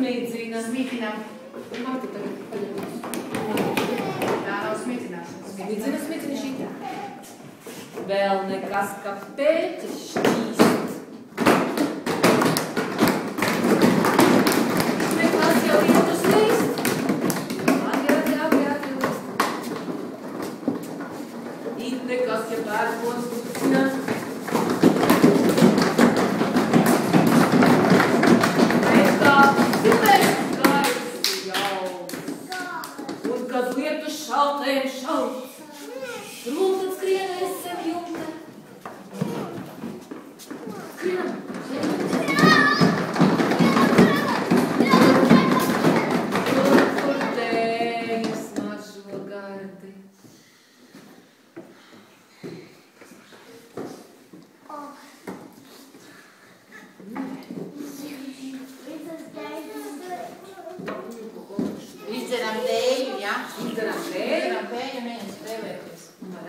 Smidzina. Smicinām. Man tu tagad paņemies. Tā nav smicināšana. Smidzina šitā. Vēl nekas, ka pēķis šķīst. Nekas jau iet uz līst. Atjūst. It nekas, ja pērkons kucina. Nekā zibēs gaisu jauns. Un kad lietu šaltēm šauts, Rūtat skrienēs sev jumta. Skrienam. Kur tējas mažo gardi. Izdzeram dēļu, ja? Izdarām dēļu.